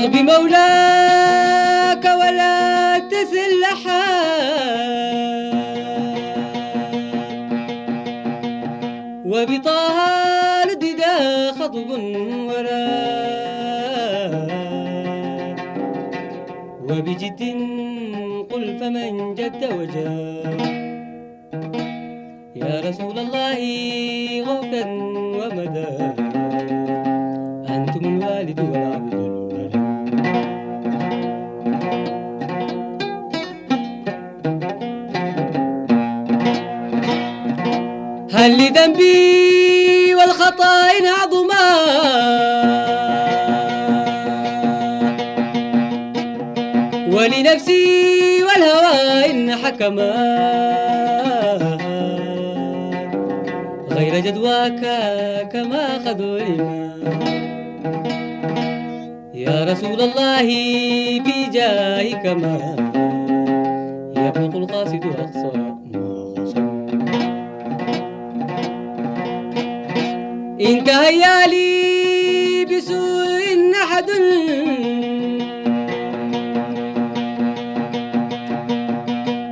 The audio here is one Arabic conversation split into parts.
بمولاك ولا تسل أحد وبطه لددا خطب وراء وبجد قل فمن جد وجاد يا رسول الله غوثا ومدى أنتم الوالد والعبد الولد هل لذنبي والخطأ إن عظما ولنفسي والهوى إن حكما غير جدواك كما قد علما يا رسول الله في جاهك ما يبلغ القاصد أقصى ما خصم إن تهيأ لي بسوء أحد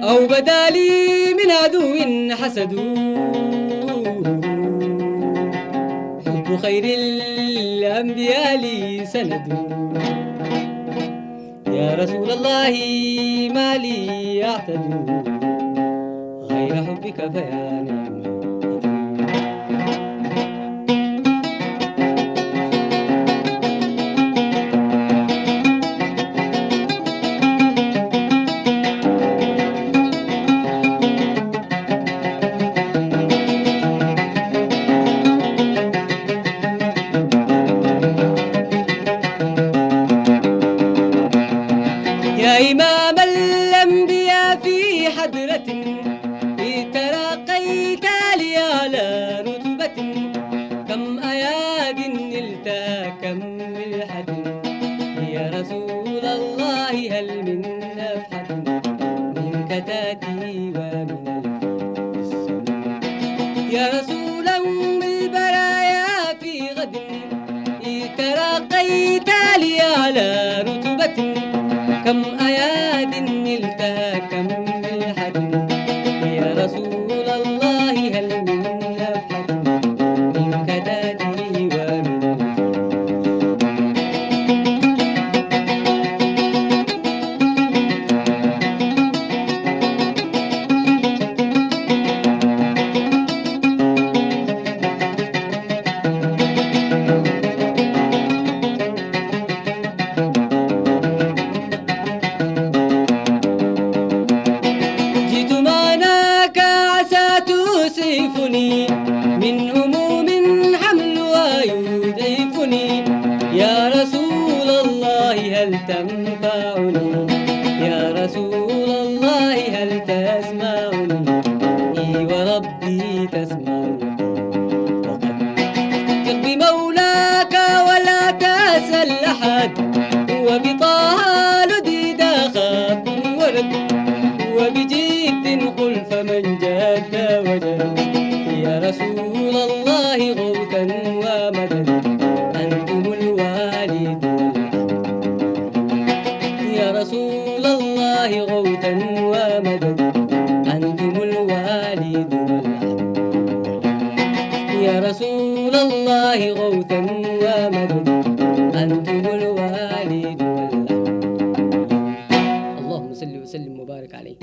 أو بدا لي من عدو حسد حب خير الأنبياء لي سند يا رسول الله ما لي أعتد غير حبك فيا نعم يا إمام الأنبياء في حضرة ترقيت لي على رتبة كم أياد نلت كم ملحة يا رسول الله هل من نفحة منك تأتي ومن السماء يا رسول البرايا في غد ترقيت لي على رتبة كم أياد نلتها كم ملحة يا رسول الله هل من نفحة منك تأتي ومن يسعفني من هموم حملها يضعفني يا رسول الله هل تنفعني يا رسول الله هل تسمعني إي وربي تسمعني وقد ثق بمولاك ولا تسأل أحد وبطه لديد خط ورد وبجد قل فمن جد وجد يا رسول الله غوثا ومدد أنتم الوالد يا رسول الله غوثا ومدد أنتم الوالد يا رسول الله غوثا ومدد أنتم الوالد اللهم صل وسلم وبارك عليه.